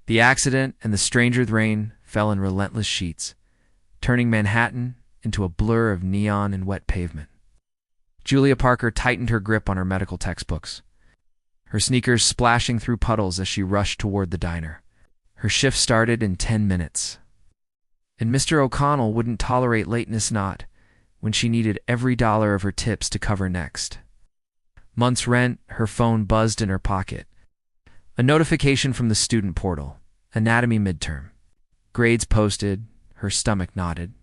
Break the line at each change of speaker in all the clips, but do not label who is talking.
The accident and the stranger's rain fell in relentless sheets, turning Manhattan into a blur of neon and wet pavement. Julia Parker tightened her grip on her medical textbooks, her sneakers splashing through puddles as she rushed toward the diner. Her shift started in 10 minutes. And Mr. O'Connell wouldn't tolerate lateness not when she needed every dollar of her tips to cover next. Month's rent, her phone buzzed in her pocket. A notification from the student portal. Anatomy midterm. Grades posted. Her stomach knotted.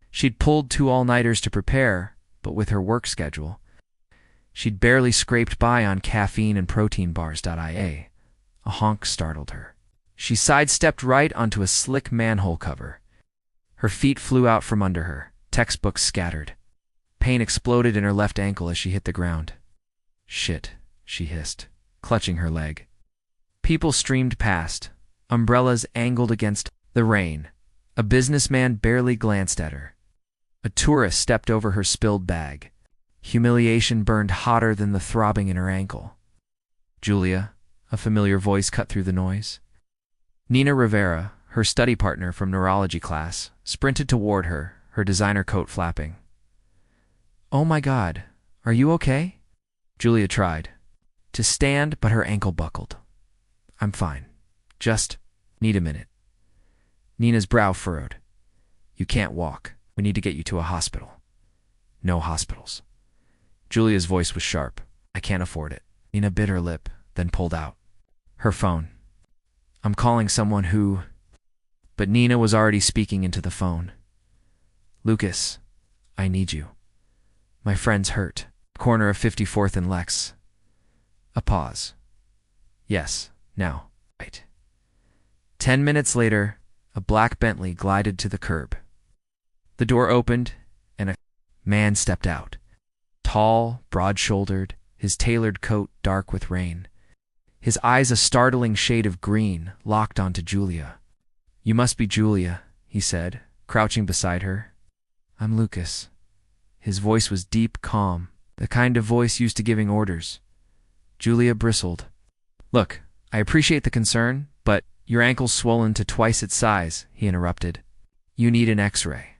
She'd pulled 2 all-nighters to prepare, but with her work schedule, she'd barely scraped by on caffeine and protein bars.ia. A honk startled her. She sidestepped right onto a slick manhole cover. Her feet flew out from under her, textbooks scattered. Pain exploded in her left ankle as she hit the ground. Shit, she hissed, clutching her leg. People streamed past, umbrellas angled against the rain. A businessman barely glanced at her. A tourist stepped over her spilled bag. Humiliation burned hotter than the throbbing in her ankle. Julia, a familiar voice cut through the noise. Nina Rivera, her study partner from neurology class, sprinted toward her, her designer coat flapping. "Oh my God, are you okay?" Julia tried to stand, but her ankle buckled. "I'm fine. Just need a minute." Nina's brow furrowed. "You can't walk. We need to get you to a hospital." "No hospitals." Julia's voice was sharp. "I can't afford it." Nina bit her lip, then pulled out her phone. "I'm calling someone who—" But Nina was already speaking into the phone. "Lucas, I need you. My friend's hurt. Corner of 54th and Lex." A pause. "Yes, now, right." 10 minutes later, a black Bentley glided to the curb. The door opened, and a man stepped out. Tall, broad-shouldered, his tailored coat dark with rain. His eyes a startling shade of green, locked onto Julia. "You must be Julia," he said, crouching beside her. "I'm Lucas." His voice was deep, calm, the kind of voice used to giving orders. Julia bristled. "Look, I appreciate the concern, but your ankle's swollen to twice its size," he interrupted. "You need an X-ray.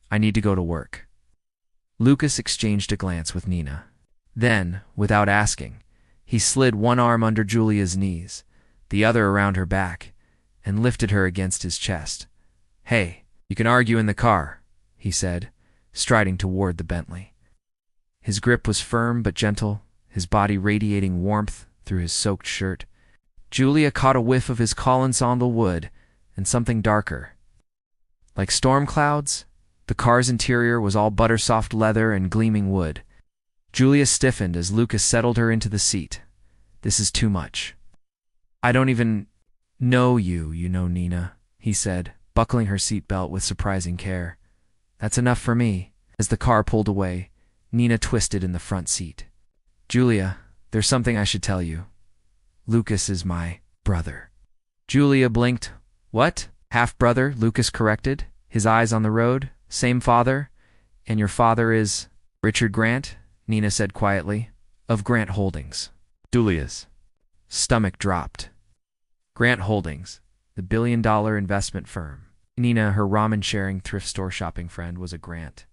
I need to go to work." Lucas exchanged a glance with Nina. Then, without asking, he slid one arm under Julia's knees, the other around her back, and lifted her against his chest. "Hey, you can argue in the car," he said, striding toward the Bentley. His grip was firm but gentle, his body radiating warmth through his soaked shirt. Julia caught a whiff of his collar sandalwood and something darker. Like storm clouds, the car's interior was all butter-soft leather and gleaming wood. Julia stiffened as Lucas settled her into the seat. "This is too much." "I don't even know you know, Nina," he said, buckling her seatbelt with surprising care. "That's enough for me." As the car pulled away, Nina twisted in the front seat. "Julia, there's something I should tell you. Lucas is my brother." Julia blinked. "What? Half-brother?" Lucas corrected, his eyes on the road. "Same father? And your father is—" "Richard Grant," Nina said quietly, "of Grant Holdings." Julia's stomach dropped. Grant Holdings, the billion-dollar investment firm. Nina, her ramen-sharing thrift store shopping friend, was a Grant.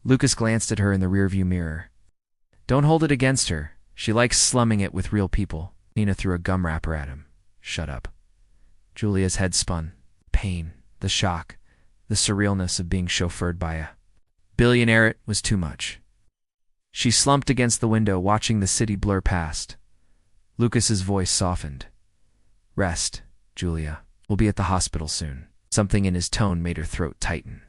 Lucas glanced at her in the rearview mirror. "Don't hold it against her. She likes slumming it with real people." Nina threw a gum wrapper at him. "Shut up." Julia's head spun. Pain, the shock, the surrealness of being chauffeured by a billionaire, it was too much. She slumped against the window, watching the city blur past. Lucas's voice softened. "Rest, Julia. We'll be at the hospital soon." Something in his tone made her throat tighten.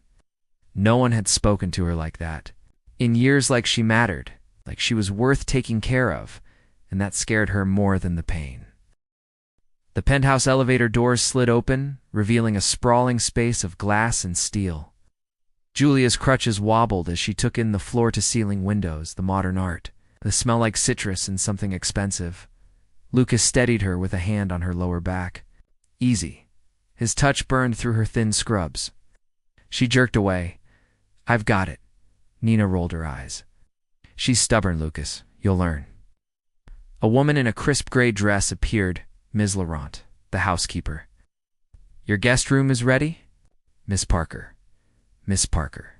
No one had spoken to her like that. In years, like she mattered, like she was worth taking care of, and that scared her more than the pain. The penthouse elevator doors slid open, revealing a sprawling space of glass and steel. Julia's crutches wobbled as she took in the floor-to-ceiling windows, the modern art, the smell like citrus and something expensive. Lucas steadied her with a hand on her lower back. "Easy." His touch burned through her thin scrubs. She jerked away. "I've got it." Nina rolled her eyes. "She's stubborn, Lucas. You'll learn." A woman in a crisp gray dress appeared, Ms. Laurent, the housekeeper. Your guest room is ready? Miss Parker. Miss Parker.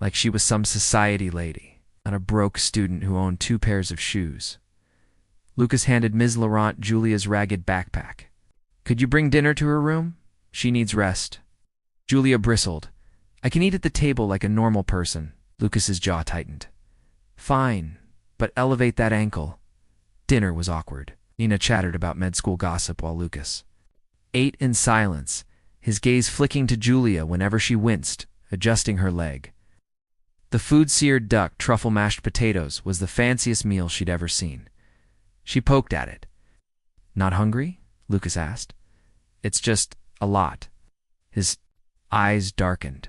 Like she was some society lady, not a broke student who owned 2 pairs of shoes. Lucas handed Ms. Laurent Julia's ragged backpack. Could you bring dinner to her room? She needs rest. Julia bristled. I can eat at the table like a normal person. Lucas's jaw tightened. Fine, but elevate that ankle. Dinner was awkward. Nina chattered about med school gossip while Lucas ate in silence, his gaze flicking to Julia whenever she winced, adjusting her leg. The food-seared duck truffle mashed potatoes was the fanciest meal she'd ever seen. She poked at it. Not hungry? Lucas asked. It's just a lot. His eyes darkened.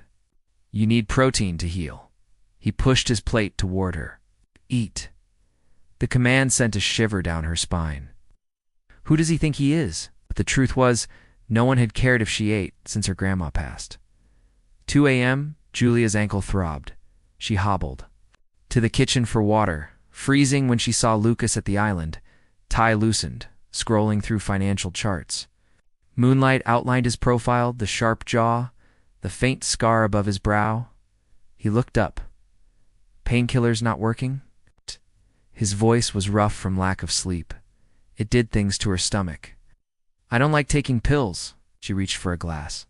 You need protein to heal. He pushed his plate toward her. Eat. The command sent a shiver down her spine. Who does he think he is? But the truth was, no one had cared if she ate since her grandma passed. 2 a.m., Julia's ankle throbbed. She hobbled to the kitchen for water, freezing when she saw Lucas at the island, tie loosened, scrolling through financial charts. Moonlight outlined his profile, the sharp jaw, the faint scar above his brow. He looked up. Painkillers not working? His voice was rough from lack of sleep. It did things to her stomach. I don't like taking pills. She reached for a glass.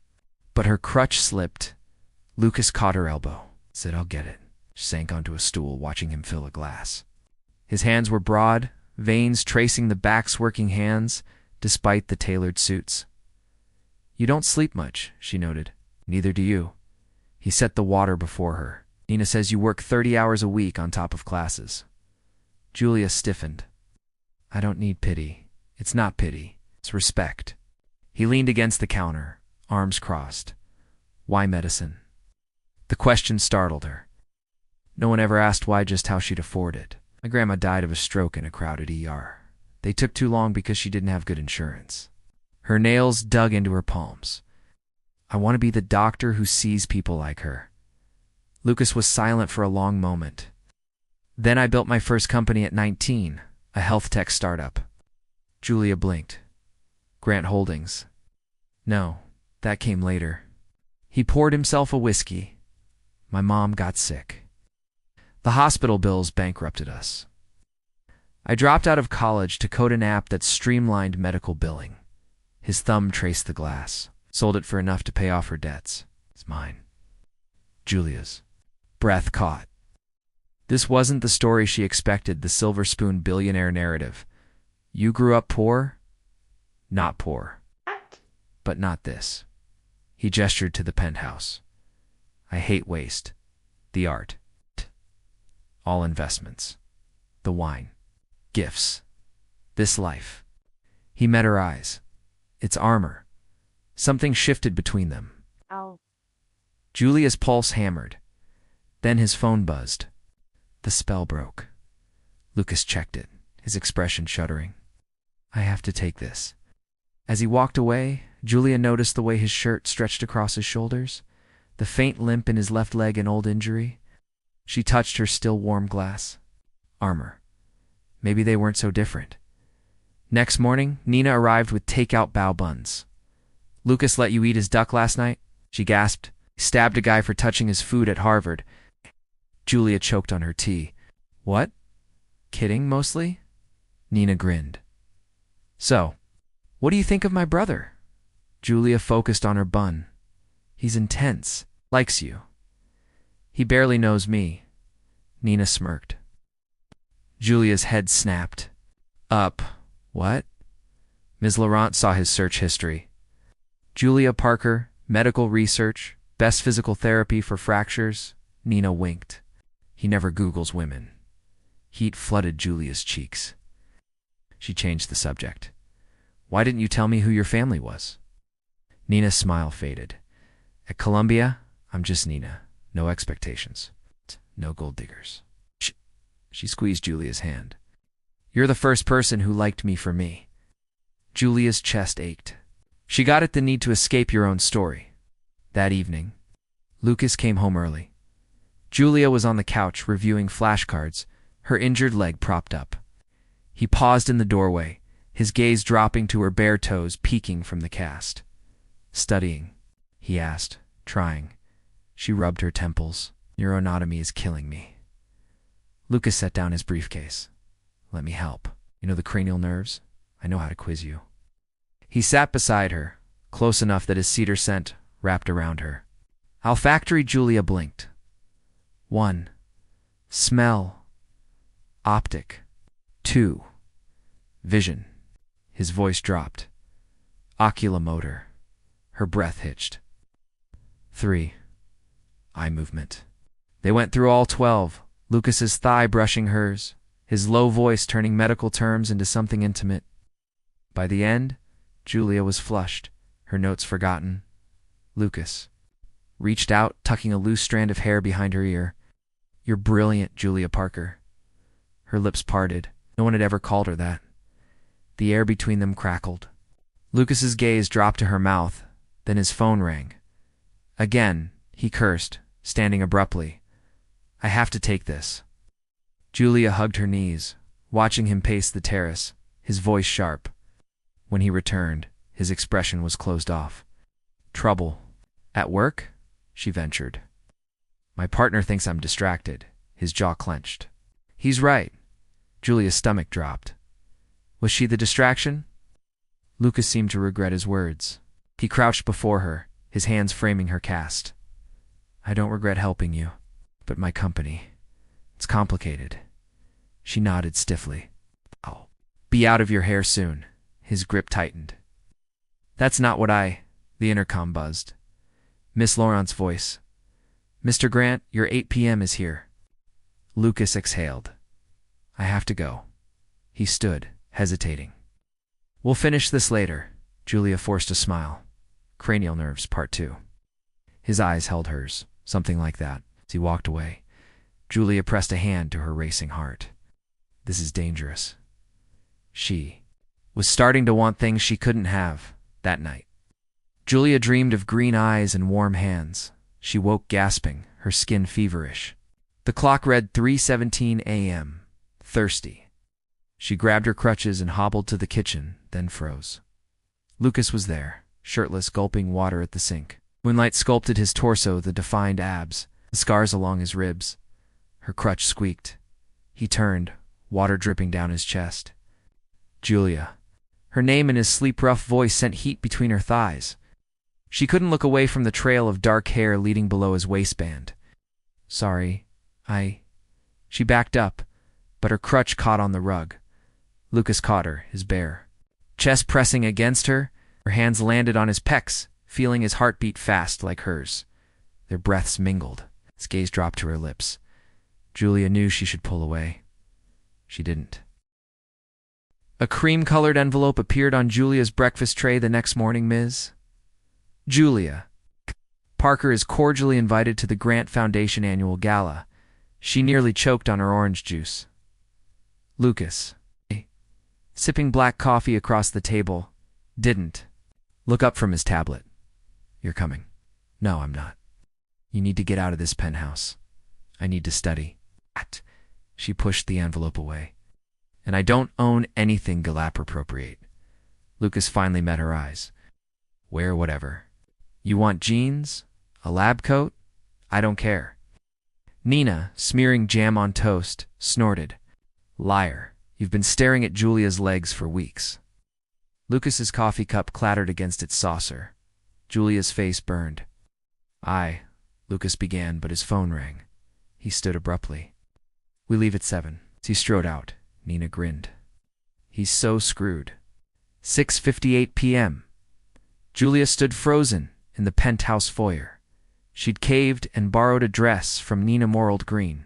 But her crutch slipped. Lucas caught her elbow. Said, I'll get it. She sank onto a stool, watching him fill a glass. His hands were broad, veins tracing the back's working hands, despite the tailored suits. You don't sleep much, she noted. Neither do you. He set the water before her. Nina says you work 30 hours a week on top of classes. Julia stiffened. I don't need pity. It's not pity. It's respect. He leaned against the counter, arms crossed. Why medicine? The question startled her. No one ever asked why, just how she'd afford it. My grandma died of a stroke in a crowded ER. They took too long because she didn't have good insurance. Her nails dug into her palms. I want to be the doctor who sees people like her. Lucas was silent for a long moment. Then I built my first company at 19, a health tech startup. Julia blinked. Grant Holdings. No, that came later. He poured himself a whiskey. My mom got sick. The hospital bills bankrupted us. I dropped out of college to code an app that streamlined medical billing. His thumb traced the glass. Sold it for enough to pay off her debts. It's mine. Julia's breath caught. This wasn't the story she expected, the silver spoon billionaire narrative. You grew up poor? Not poor. But not this. He gestured to the penthouse. I hate waste. The art. All investments. The wine. Gifts. This life. He met her eyes. It's armor. Something shifted between them.
Ow.
Julia's pulse hammered. Then his phone buzzed. The spell broke. Lucas checked it, his expression shuddering. I have to take this. As he walked away, Julia noticed the way his shirt stretched across his shoulders, the faint limp in his left leg, an old injury. She touched her still warm glass. Armor. Maybe they weren't so different. Next morning, Nina arrived with takeout bao buns. Lucas let you eat his duck last night? She gasped. He stabbed a guy for touching his food at Harvard. Julia choked on her tea. What? Kidding, mostly? Nina grinned. So, what do you think of my brother? Julia focused on her bun. He's intense. Likes you. He barely knows me. Nina smirked. Julia's head snapped. Up. What? Ms. Laurent saw his search history. Julia Parker, medical research, best physical therapy for fractures. Nina winked. He never Googles women. Heat flooded Julia's cheeks. She changed the subject. Why didn't you tell me who your family was? Nina's smile faded. At Columbia, I'm just Nina. No expectations. No gold diggers. She squeezed Julia's hand. You're the first person who liked me for me. Julia's chest ached. She got at the need to escape your own story. That evening, Lucas came home early. Julia was on the couch reviewing flashcards, her injured leg propped up. He paused in the doorway, his gaze dropping to her bare toes peeking from the cast. Studying, he asked, trying. She rubbed her temples. Neuroanatomy is killing me. Lucas set down his briefcase. Let me help. You know the cranial nerves? I know how to quiz you. He sat beside her, close enough that his cedar scent wrapped around her. Olfactory. Julia blinked. 1. Smell. Optic. 2. Vision. His voice dropped. Oculomotor. Her breath hitched. 3. Eye movement. They went through all 12, Lucas's thigh brushing hers, his low voice turning medical terms into something intimate. By the end, Julia was flushed, her notes forgotten. Lucas reached out, tucking a loose strand of hair behind her ear. You're brilliant, Julia Parker. Her lips parted. No one had ever called her that. The air between them crackled. Lucas's gaze dropped to her mouth, then his phone rang. Again, he cursed, standing abruptly. I have to take this. Julia hugged her knees, watching him pace the terrace, his voice sharp. When he returned, his expression was closed off. Trouble. At work? She ventured. My partner thinks I'm distracted. His jaw clenched. He's right. Julia's stomach dropped. Was she the distraction? Lucas seemed to regret his words. He crouched before her, his hands framing her cast. I don't regret helping you, but my company. It's complicated. She nodded stiffly. I'll be out of your hair soon. His grip tightened. That's not what The intercom buzzed. Miss Laurent's voice. Mr. Grant, your 8 p.m. is here. Lucas exhaled. I have to go. He stood, hesitating. We'll finish this later. Julia forced a smile. Cranial nerves, part 2. His eyes held hers, something like that, as he walked away. Julia pressed a hand to her racing heart. This is dangerous. She was starting to want things she couldn't have that night. Julia dreamed of green eyes and warm hands. She woke gasping, her skin feverish. The clock read 3:17 a.m. Thirsty. She grabbed her crutches and hobbled to the kitchen, then froze. Lucas was there, shirtless, gulping water at the sink. Moonlight sculpted his torso, the defined abs, the scars along his ribs. Her crutch squeaked. He turned, water dripping down his chest. Julia. Her name in his sleep-rough voice sent heat between her thighs. She couldn't look away from the trail of dark hair leading below his waistband. Sorry, She backed up, but her crutch caught on the rug. Lucas caught her, his bare chest pressing against her. Her hands landed on his pecs, feeling his heart beat fast like hers. Their breaths mingled. His gaze dropped to her lips. Julia knew she should pull away. She didn't. A cream-colored envelope appeared on Julia's breakfast tray the next morning. Ms. Julia Parker is cordially invited to the Grant Foundation annual gala. She nearly choked on her orange juice. Lucas, sipping black coffee across the table, didn't look up from his tablet. You're coming. No, I'm not. You need to get out of this penthouse. I need to study. She pushed the envelope away. And I don't own anything Galap appropriate. Lucas finally met her eyes. Wear whatever. You want jeans? A lab coat? I don't care. Nina, smearing jam on toast, snorted. Liar. You've been staring at Julia's legs for weeks. Lucas's coffee cup clattered against its saucer. Julia's face burned. Lucas began, but his phone rang. He stood abruptly. We leave at 7. He strode out. Nina grinned. He's so screwed. 6:58 p.m. Julia stood frozen in the penthouse foyer. She'd caved and borrowed a dress from Nina Morald Green.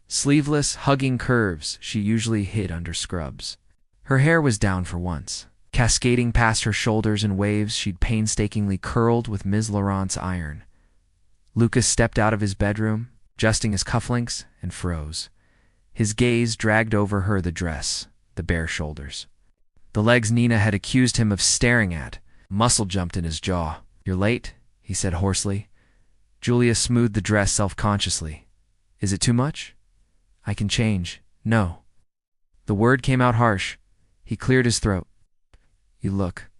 Sleeveless, hugging curves she usually hid under scrubs. Her hair was down for once, cascading past her shoulders in waves she'd painstakingly curled with Ms. Laurent's iron. Lucas stepped out of his bedroom, adjusting his cufflinks, and froze. His gaze dragged over her, the dress, the bare shoulders. The legs Nina had accused him of staring at. Muscle jumped in his jaw. You're late, he said hoarsely. Julia smoothed the dress self-consciously. Is it too much? I can change. No. The word came out harsh. He cleared his throat. You look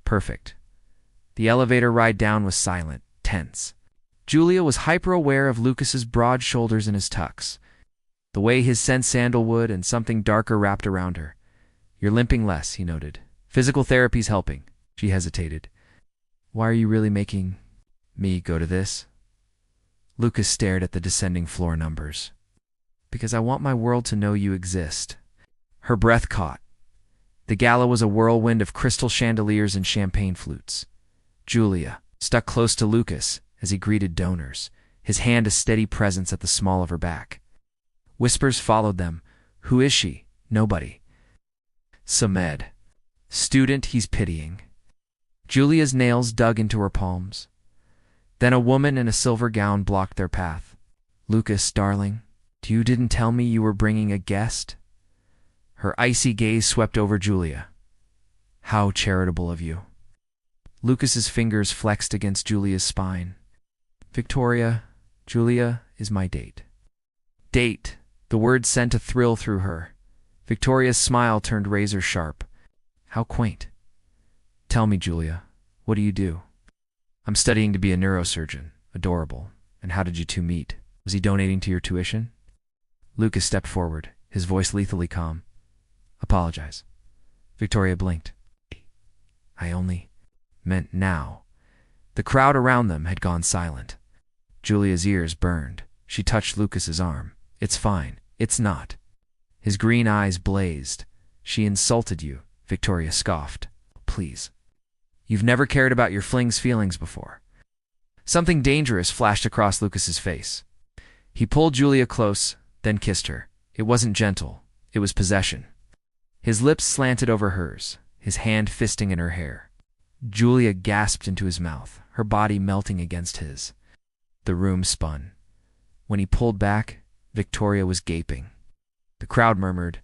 perfect. The elevator ride down was silent, tense. Julia was hyper-aware of Lucas's broad shoulders and his tux, the way his scent sandalwood and something darker wrapped around her. "You're limping less," he noted. "Physical therapy's helping." She hesitated. "Why are you really making me go to this?" Lucas stared at the descending floor numbers. "Because I want my world to know you exist." Her breath caught. The gala was a whirlwind of crystal chandeliers and champagne flutes. Julia stuck close to Lucas as he greeted donors, his hand a steady presence at the small of her back. Whispers followed them. "Who is she?" "Nobody." "Samed. Student he's pitying." Julia's nails dug into her palms. Then a woman in a silver gown blocked their path. "Lucas, darling, you didn't tell me you were bringing a guest?" Her icy gaze swept over Julia. "How charitable of you." Lucas's fingers flexed against Julia's spine. "Victoria, Julia is my date." Date. The word sent a thrill through her. Victoria's smile turned razor sharp. How quaint. "Tell me, Julia, what do you do?" "I'm studying to be a neurosurgeon." "Adorable. And how did you two meet? Was he donating to your tuition?" Lucas stepped forward, his voice lethally calm. "Apologize." Victoria blinked. "I only meant now." The crowd around them had gone silent. Julia's ears burned. She touched Lucas's arm. "It's fine." "It's not." His green eyes blazed. "She insulted you," Victoria scoffed. "Please. You've never cared about your fling's feelings before." Something dangerous flashed across Lucas's face. He pulled Julia close, then kissed her. It wasn't gentle. It was possession. His lips slanted over hers, his hand fisting in her hair. Julia gasped into his mouth, her body melting against his. The room spun. When he pulled back, Victoria was gaping. The crowd murmured.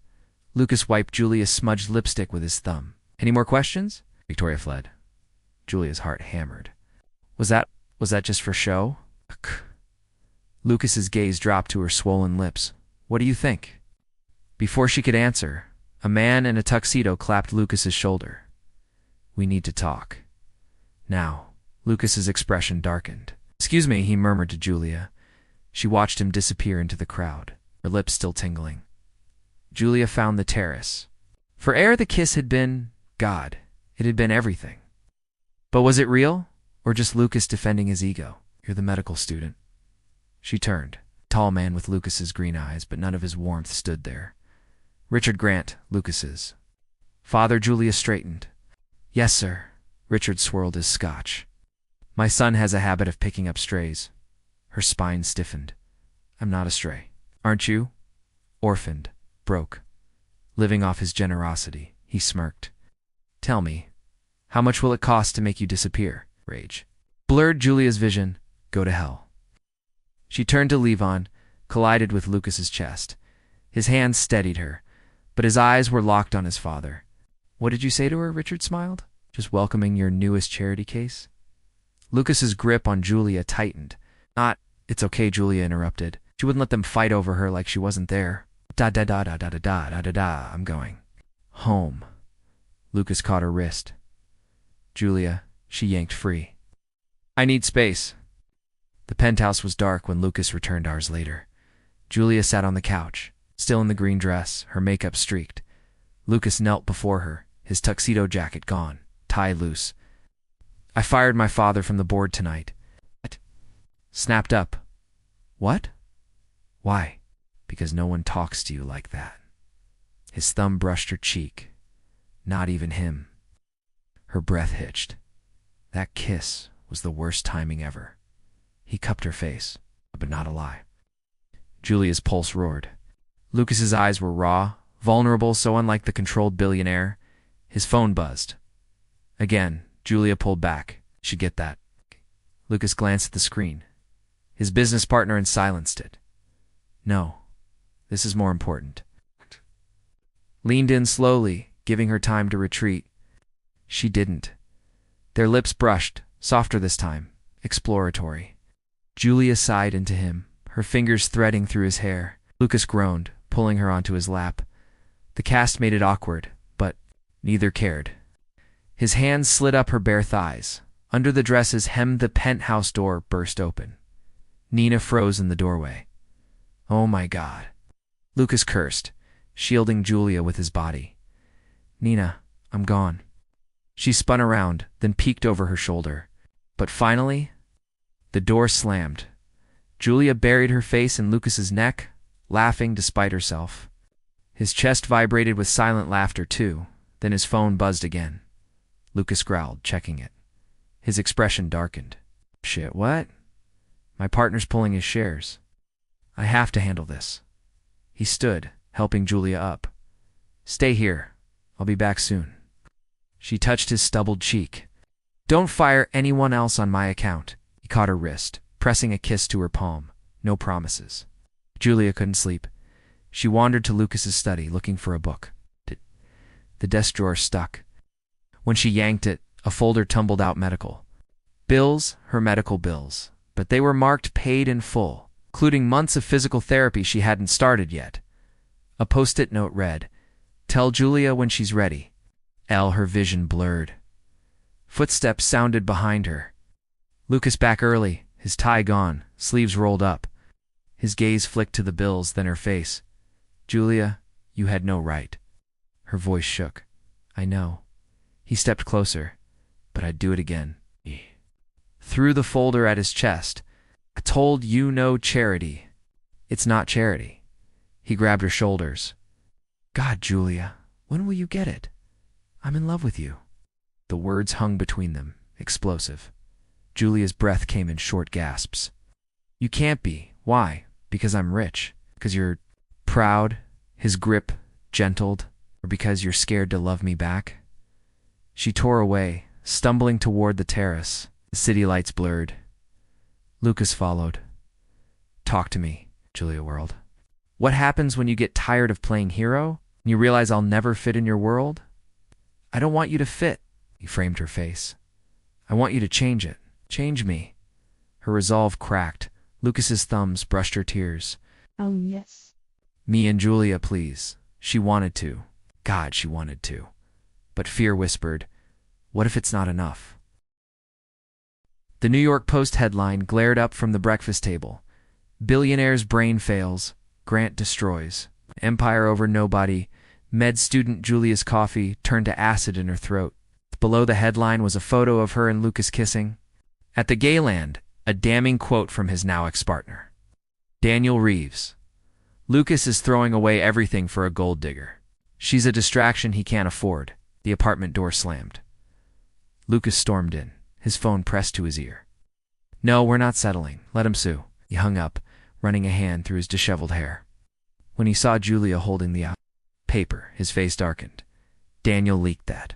Lucas wiped Julia's smudged lipstick with his thumb. "Any more questions?" Victoria fled. Julia's heart hammered. Was that just for show?" Lucas's gaze dropped to her swollen lips. "What do you think?" Before she could answer, a man in a tuxedo clapped Lucas's shoulder. "We need to talk." Now, Lucas's expression darkened. "Excuse me," he murmured to Julia. She watched him disappear into the crowd, her lips still tingling. Julia found the terrace. For ere the kiss had been, God, it had been everything. But was it real, or just Lucas defending his ego? "You're the medical student." She turned. Tall man with Lucas's green eyes, but none of his warmth stood there. "Richard Grant, Lucas's." Father Julia straightened. "Yes, sir." Richard swirled his scotch. "My son has a habit of picking up strays." Her spine stiffened. "I'm not a stray." "Aren't you?" "Orphaned. Broke. Living off his generosity." He smirked. "Tell me, how much will it cost to make you disappear?" Rage blurred Julia's vision. "Go to hell." She turned to Levon, collided with Lucas's chest. His hands steadied her, but his eyes were locked on his father. "What did you say to her?" Richard smiled. "Just welcoming your newest charity case." Lucas's grip on Julia tightened. "Not, it's okay," Julia interrupted. She wouldn't let them fight over her like she wasn't there. Da-da-da-da-da-da-da-da-da, "I'm going home." Lucas caught her wrist. "Julia," she yanked free. "I need space." The penthouse was dark when Lucas returned hours later. Julia sat on the couch, still in the green dress, her makeup streaked. Lucas knelt before her, his tuxedo jacket gone, tie loose. "I fired my father from the board tonight." "What?" Snapped up. "What?" "Why?" "Because no one talks to you like that." His thumb brushed her cheek. Not even him. Her breath hitched. That kiss was the worst timing ever. He cupped her face, but not a lie. Julia's pulse roared. Lucas's eyes were raw, vulnerable, so unlike the controlled billionaire. His phone buzzed. Again, Julia pulled back. She'd get that. Lucas glanced at the screen. His business partner and silenced it. "No, this is more important." Leaned in slowly, giving her time to retreat. She didn't. Their lips brushed, softer this time, exploratory. Julia sighed into him, her fingers threading through his hair. Lucas groaned, pulling her onto his lap. The cast made it awkward, but neither cared. His hands slid up her bare thighs. Under the dresses hem, the penthouse door burst open. Nina froze in the doorway. Oh my God. Lucas cursed, shielding Julia with his body. Nina, I'm gone. She spun around, then peeked over her shoulder. But finally, the door slammed. Julia buried her face in Lucas's neck, laughing despite herself. His chest vibrated with silent laughter too, then his phone buzzed again. Lucas growled, checking it. His expression darkened. Shit, what? My partner's pulling his shares. I have to handle this. He stood, helping Julia up. Stay here. I'll be back soon. She touched his stubbled cheek. Don't fire anyone else on my account. He caught her wrist, pressing a kiss to her palm. No promises. Julia couldn't sleep. She wandered to Lucas's study, looking for a book. The desk drawer stuck. When she yanked it, a folder tumbled out. Medical. Bills, her medical bills. But they were marked paid in full, including months of physical therapy she hadn't started yet. A post-it note read, Tell Julia when she's ready. Her vision blurred. Footsteps sounded behind her. Lucas back early, his tie gone, sleeves rolled up. His gaze flicked to the bills, then her face. Julia, you had no right. Her voice shook. I know. He stepped closer, but I'd do it again. Threw the folder at his chest. I told you no charity. It's not charity. He grabbed her shoulders. God, Julia, when will you get it? I'm in love with you. The words hung between them, explosive. Julia's breath came in short gasps. You can't be. Why? Because I'm rich? Because you're proud? His grip gentled? Or because you're scared to love me back? She tore away, stumbling toward the terrace. The city lights blurred. Lucas followed. Talk to me, Julia whirled. What happens when you get tired of playing hero? And you realize I'll never fit in your world? I don't want you to fit. He framed her face. I want you to change it. Change me. Her resolve cracked. Lucas's thumbs brushed her tears.
Oh, yes.
Me and Julia, please. She wanted to. God, she wanted to. But fear whispered, what if it's not enough? The New York Post headline glared up from the breakfast table. Billionaire's brain fails. Grant destroys. Empire over nobody. Med student Julia's coffee turned to acid in her throat. Below the headline was a photo of her and Lucas kissing. At the Gayland, a damning quote from his now ex-partner. Daniel Reeves. Lucas is throwing away everything for a gold digger. She's a distraction he can't afford. The apartment door slammed. Lucas stormed in, his phone pressed to his ear. No, we're not settling. Let him sue. He hung up, running a hand through his disheveled hair. When he saw Julia holding the paper, his face darkened. Daniel leaked that.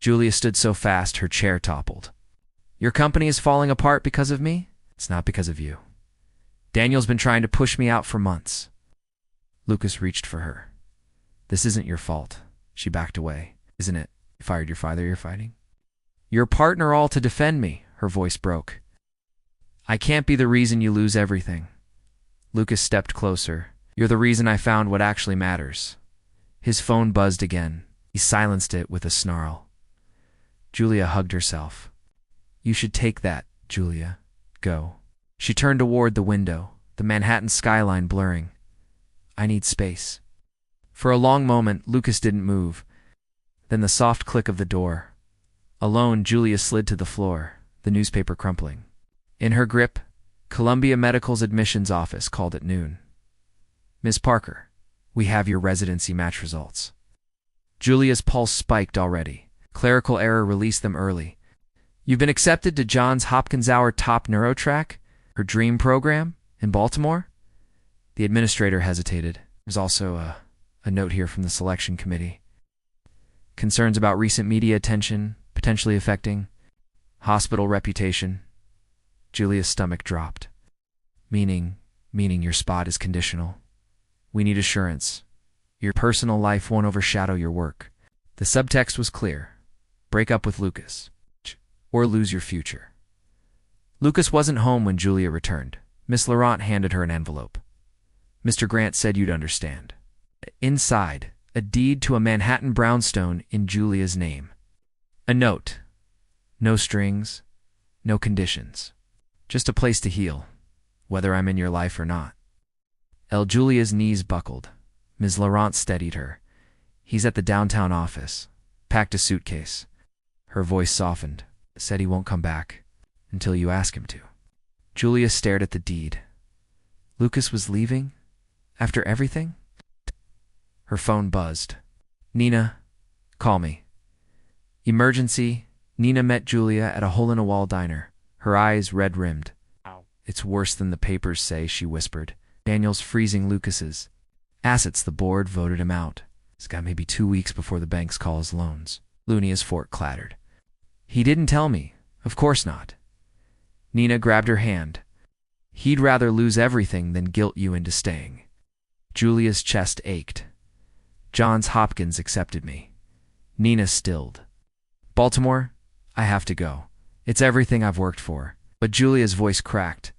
Julia stood so fast her chair toppled. Your company is falling apart because of me? It's not because of you. Daniel's been trying to push me out for months. Lucas reached for her. This isn't your fault. She backed away. Isn't it? You fired your father, you're fighting? Your partner all to defend me, her voice broke. I can't be the reason you lose everything. Lucas stepped closer. You're the reason I found what actually matters. His phone buzzed again. He silenced it with a snarl. Julia hugged herself. You should take that, Julia. Go. She turned toward the window, the Manhattan skyline blurring. I need space. For a long moment, Lucas didn't move. Then the soft click of the door. Alone, Julia slid to the floor, the newspaper crumpling. In her grip, Columbia Medical's admissions office called at noon. Ms. Parker, we have your residency match results. Julia's pulse spiked already. Clerical error released them early. You've been accepted to Johns Hopkins Hour Top Neurotrack, her dream program, in Baltimore? The administrator hesitated. There's also a note here from the selection committee. Concerns about recent media attention, potentially affecting hospital reputation. Julia's stomach dropped. Meaning your spot is conditional. We need assurance. Your personal life won't overshadow your work. The subtext was clear. Break up with Lucas, or lose your future. Lucas wasn't home when Julia returned. Miss Laurent handed her an envelope. Mr. Grant said you'd understand. Inside, a deed to a Manhattan brownstone in Julia's name. A note. No strings, no conditions. Just a place to heal, whether I'm in your life or not. Julia's knees buckled. Ms. Laurent steadied her. He's at the downtown office. Packed a suitcase. Her voice softened. Said he won't come back until you ask him to. Julia stared at the deed. Lucas was leaving? After everything? Her phone buzzed. Nina, call me. Emergency. Nina met Julia at a hole-in-a-wall diner, her eyes red-rimmed. It's worse than the papers say, she whispered. Daniel's freezing Lucas's assets. The board voted him out. He's got maybe 2 weeks before the banks call his loans. Lunia's fork clattered. He didn't tell me. Of course not. Nina grabbed her hand. He'd rather lose everything than guilt you into staying. Julia's chest ached. Johns Hopkins accepted me. Nina stilled. Baltimore, I have to go. It's everything I've worked for. But Julia's voice cracked.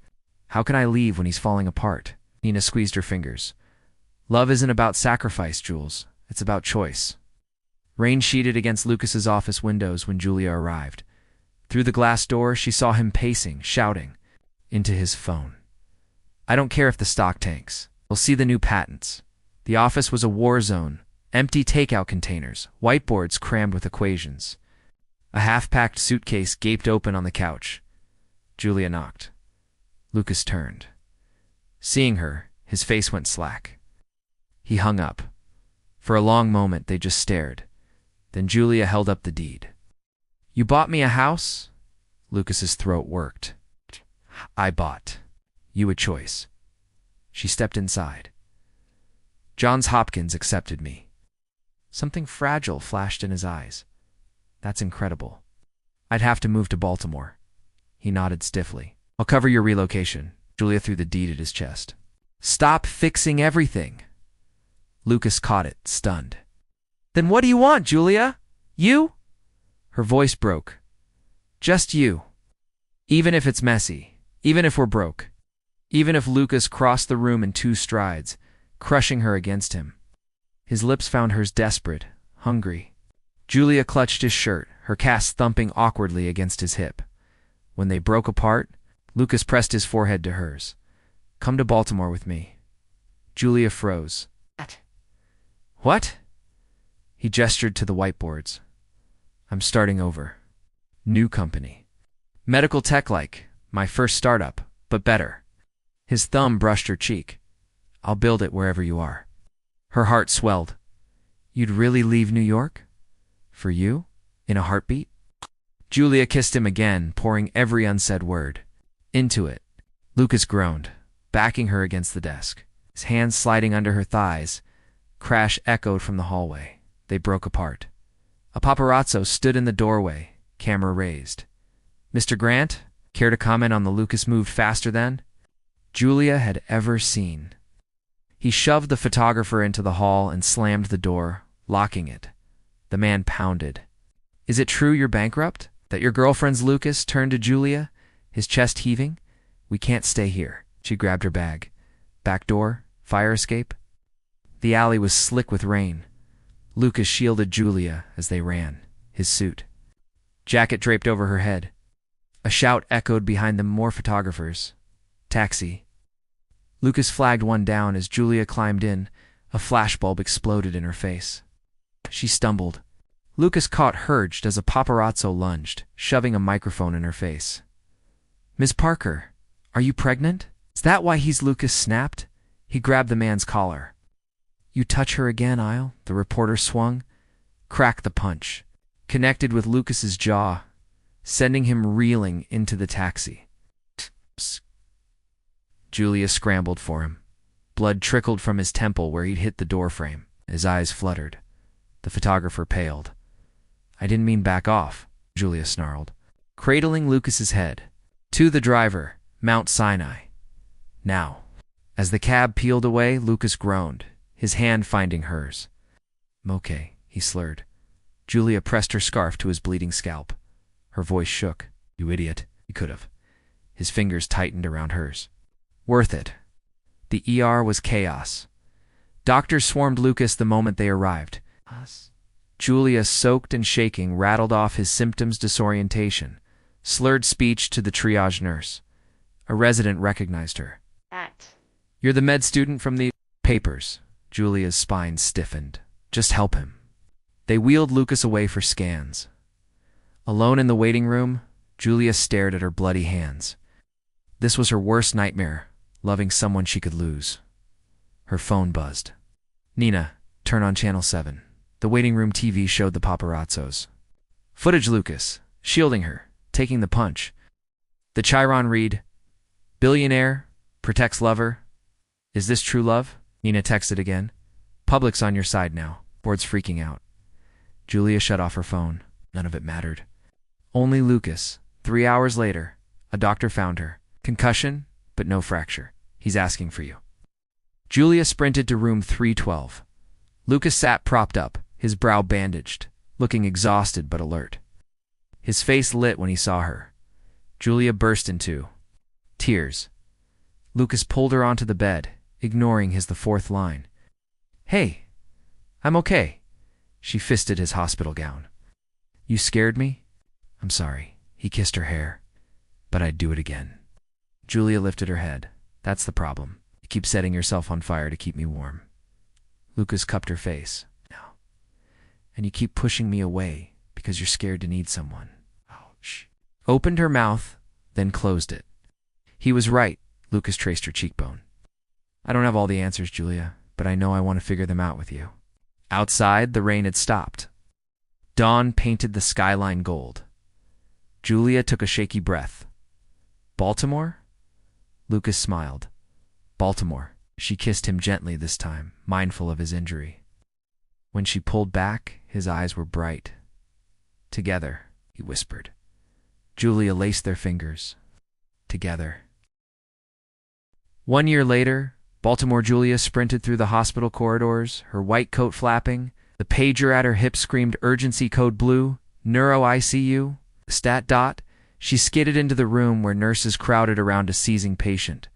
How can I leave when he's falling apart? Nina squeezed her fingers. Love isn't about sacrifice, Jules. It's about choice. Rain sheeted against Lucas's office windows when Julia arrived. Through the glass door, she saw him pacing, shouting, into his phone. I don't care if the stock tanks. We'll see the new patents. The office was a war zone. Empty takeout containers, whiteboards crammed with equations. A half-packed suitcase gaped open on the couch. Julia knocked. Lucas turned. Seeing her, his face went slack. He hung up. For a long moment, they just stared. Then Julia held up the deed. You bought me a house? Lucas's throat worked. I bought you a choice. She stepped inside. Johns Hopkins accepted me. Something fragile flashed in his eyes. That's incredible. I'd have to move to Baltimore. He nodded stiffly. I'll cover your relocation. Julia threw the deed at his chest. Stop fixing everything. Lucas caught it, stunned. Then what do you want, Julia? You? Her voice broke. Just you. Even if it's messy. Even if we're broke. Even if Lucas crossed the room in 2 strides, crushing her against him. His lips found hers desperate, hungry. Julia clutched his shirt, her cast thumping awkwardly against his hip. When they broke apart, Lucas pressed his forehead to hers. Come to Baltimore with me. Julia froze. What? He gestured to the whiteboards. I'm starting over. New company. Medical tech-like, my first startup, but better. His thumb brushed her cheek. I'll build it wherever you are. Her heart swelled. You'd really leave New York? For you? In a heartbeat? Julia kissed him again, pouring every unsaid word into it. Lucas groaned, backing her against the desk. His hands sliding under her thighs. Crash echoed from the hallway. They broke apart. A paparazzo stood in the doorway, camera raised. Mr. Grant, care to comment on the Lucas moved faster than Julia had ever seen? He shoved the photographer into the hall and slammed the door, locking it. The man pounded. Is it true you're bankrupt? That your girlfriend's Lucas? Turned to Julia, his chest heaving. We can't stay here. She grabbed her bag. Back door? Fire escape? The alley was slick with rain. Lucas shielded Julia as they ran, his suit. Jacket draped over her head. A shout echoed behind them, more photographers. Taxi. Lucas flagged one down as Julia climbed in. A flashbulb exploded in her face. She stumbled. Lucas caught Hurged as a paparazzo lunged, shoving a microphone in her face. Ms. Parker, are you pregnant? Is that why he's Lucas snapped? He grabbed the man's collar. You touch her again, Isle? The reporter swung. Cracked the punch. Connected with Lucas's jaw, sending him reeling into the taxi. Psst. Julia scrambled for him. Blood trickled from his temple where he'd hit the doorframe. His eyes fluttered. The photographer paled. I didn't mean back off, Julia snarled, cradling Lucas's head. To the driver, Mount Sinai. Now. As the cab peeled away, Lucas groaned, his hand finding hers. Okay, he slurred. Julia pressed her scarf to his bleeding scalp. Her voice shook. You idiot. He could have. His fingers tightened around hers. Worth it. The ER was chaos. Doctors swarmed Lucas the moment they arrived. Us? Julia, soaked and shaking, rattled off his symptoms: disorientation, slurred speech to the triage nurse. A resident recognized her. "You're the med student from the papers." Julia's spine stiffened. "Just help him." They wheeled Lucas away for scans. Alone in the waiting room, Julia stared at her bloody hands. This was her worst nightmare, loving someone she could lose. Her phone buzzed. "Nina, turn on channel 7. The waiting room TV showed the paparazzos. Footage. Lucas, shielding her, taking the punch. The chyron read, "Billionaire, protects lover." "Is this true love?" Nina texted again. "Public's on your side now. Board's freaking out." Julia shut off her phone. None of it mattered. Only Lucas. 3 hours later, a doctor found her. Concussion, but no fracture. He's asking for you. Julia sprinted to room 312. Lucas sat propped up, his brow bandaged, looking exhausted but alert. His face lit when he saw her. Julia burst into tears. Lucas pulled her onto the bed, ignoring the fourth line. "Hey, I'm okay." She fisted his hospital gown. "You scared me?" "I'm sorry." He kissed her hair. "But I'd do it again." Julia lifted her head. "That's the problem. You keep setting yourself on fire to keep me warm." Lucas cupped her face. "No. And you keep pushing me away because you're scared to need someone." Ouch. Opened her mouth, then closed it. He was right. Lucas traced her cheekbone. "I don't have all the answers, Julia, but I know I want to figure them out with you." Outside, the rain had stopped. Dawn painted the skyline gold. Julia took a shaky breath. "Baltimore?" Lucas smiled. "Baltimore." She kissed him gently this time, mindful of his injury. When she pulled back, his eyes were bright. "Together," he whispered. Julia laced their fingers. Together. 1 year later, Baltimore Julia sprinted through the hospital corridors, her white coat flapping. The pager at her hip screamed urgency code blue, neuro ICU, stat dot. She skidded into the room where nurses crowded around a seizing patient.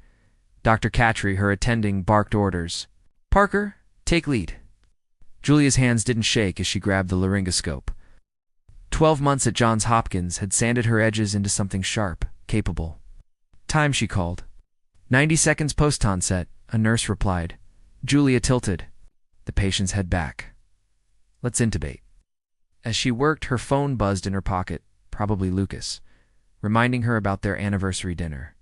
Dr. Catry, her attending, barked orders. "Parker, take lead." Julia's hands didn't shake as she grabbed the laryngoscope. 12 months at Johns Hopkins had sanded her edges into something sharp, capable. "Time," she called. 90 seconds post-onset, a nurse replied. Julia tilted. The patient's head back. "Let's intubate." As she worked, her phone buzzed in her pocket, probably Lucas, reminding her about their anniversary dinner.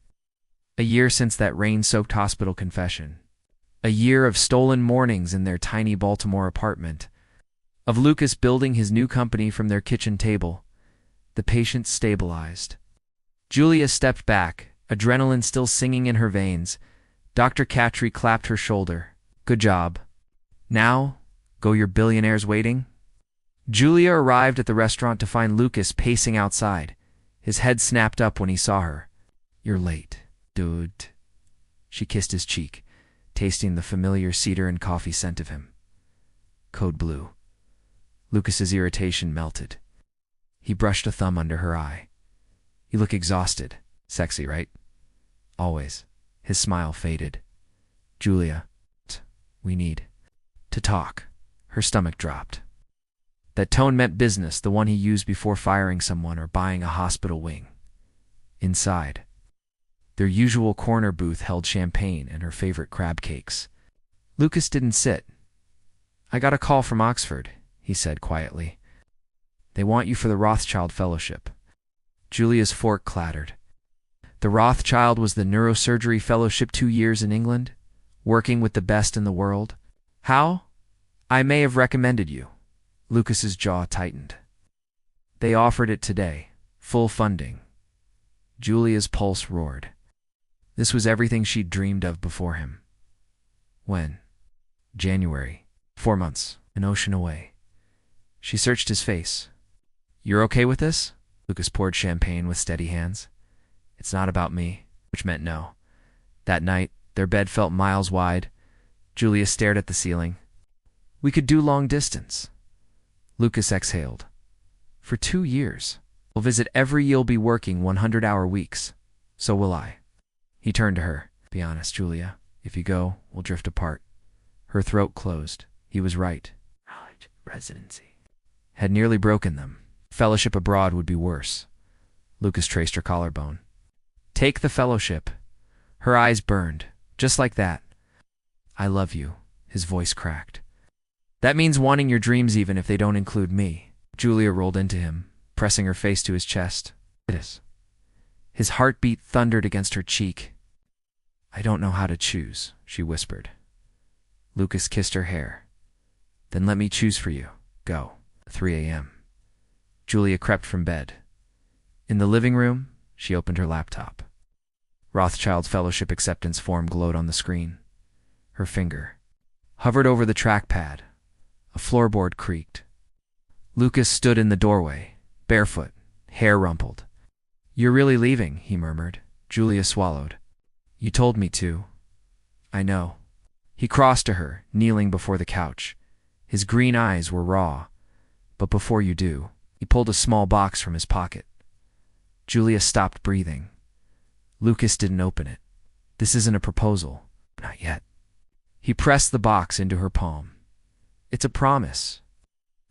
A year since that rain-soaked hospital confession. A year of stolen mornings in their tiny Baltimore apartment. Of Lucas building his new company from their kitchen table. The patient stabilized. Julia stepped back, adrenaline still singing in her veins. Dr. Catry clapped her shoulder. "Good job. Now, go, your billionaire's waiting." Julia arrived at the restaurant to find Lucas pacing outside. His head snapped up when he saw her. "You're late, dude." She kissed his cheek, tasting the familiar cedar and coffee scent of him. Code blue. Lucas's irritation melted. He brushed a thumb under her eye. "You look exhausted. Sexy, right?" "Always." His smile faded. "Julia, we need to talk." Her stomach dropped. That tone meant business, the one he used before firing someone or buying a hospital wing. Inside, their usual corner booth held champagne and her favorite crab cakes. Lucas didn't sit. "I got a call from Oxford," he said quietly. "They want you for the Rothschild Fellowship." Julia's fork clattered. The Rothschild was the neurosurgery fellowship, 2 years in England, working with the best in the world. "How? I may have recommended you." Lucas's jaw tightened. "They offered it today. Full funding." Julia's pulse roared. This was everything she'd dreamed of before him. When? January. 4 months. An ocean away. She searched his face. "You're okay with this?" Lucas poured champagne with steady hands. "It's not about me," which meant no. That night, their bed felt miles wide. Julia stared at the ceiling. "We could do long distance." Lucas exhaled. "For 2 years. We'll visit every. You'll be working 100-hour weeks. So will I." He turned to her. "Be honest, Julia. If you go, we'll drift apart." Her throat closed. He was right. College residency. had nearly broken them. Fellowship abroad would be worse. Lucas traced her collarbone. Take the fellowship. Her eyes burned, just like that. I love you, his voice cracked. That means wanting your dreams even if they don't include me. Julia rolled into him, pressing her face to his chest. It is. His heartbeat thundered against her cheek. I don't know how to choose, she whispered. Lucas kissed her hair. Then let me choose for you. Go. 3 a.m. Julia crept from bed. In the living room, she opened her laptop. Rothschild's fellowship acceptance form glowed on the screen. Her finger hovered over the trackpad. A floorboard creaked. Lucas stood in the doorway, barefoot, hair rumpled. You're really leaving, he murmured. Julia swallowed. You told me to. I know. He crossed to her, kneeling before the couch. His green eyes were raw. But before you do, he pulled a small box from his pocket. Julia stopped breathing. Lucas didn't open it. This isn't a proposal. Not yet. He pressed the box into her palm. It's a promise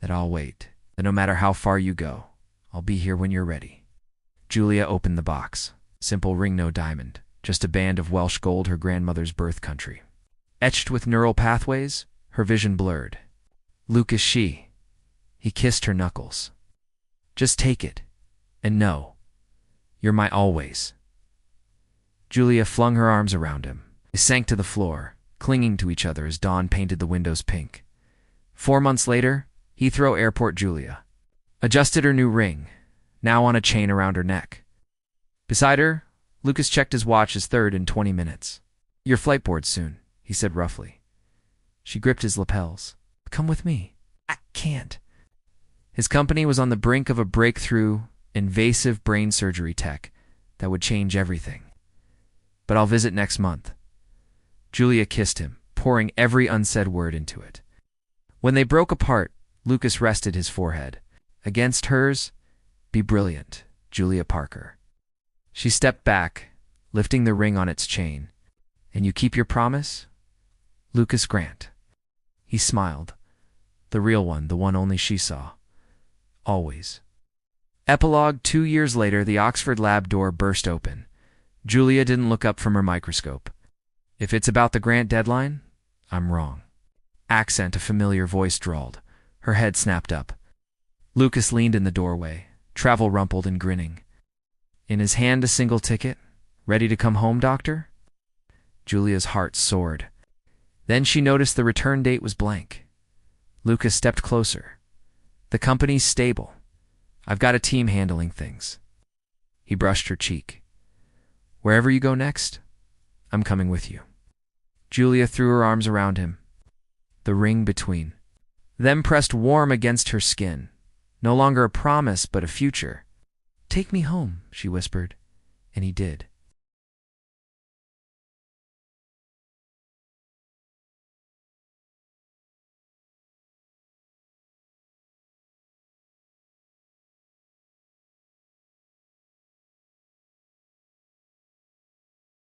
that I'll wait, that no matter how far you go, I'll be here when you're ready. Julia opened the box. Simple ring, no diamond, just a band of Welsh gold, her grandmother's birth country. Etched with neural pathways, her vision blurred. Lucas, she. He kissed her knuckles. Just take it, and know, you're my always. Julia flung her arms around him. They sank to the floor, clinging to each other as dawn painted the windows pink. 4 months later, Heathrow Airport. Julia adjusted her new ring, now on a chain around her neck. Beside her, Lucas checked his watch as 3rd in 20 minutes. Your flight board soon, he said roughly. She gripped his lapels. Come with me. I can't. His company was on the brink of a breakthrough, invasive brain surgery tech that would change everything. But I'll visit next month. Julia kissed him, pouring every unsaid word into it. When they broke apart, Lucas rested his forehead. Against hers, be brilliant, Julia Parker. She stepped back, lifting the ring on its chain. And you keep your promise? Lucas Grant. He smiled. The real one, the one only she saw. Always. Epilogue. 2 years later, the Oxford lab door burst open. Julia didn't look up from her microscope. If it's about the Grant deadline, I'm wrong. Accent, a familiar voice drawled. Her head snapped up. Lucas leaned in the doorway, travel rumpled and grinning. In his hand a single ticket. Ready to come home, doctor? Julia's heart soared. Then she noticed the return date was blank. Lucas stepped closer. The company's stable. I've got a team handling things. He brushed her cheek. Wherever you go next, I'm coming with you. Julia threw her arms around him, the ring between them pressed warm against her skin. No longer a promise, but a future. Take me home, she whispered, and he did.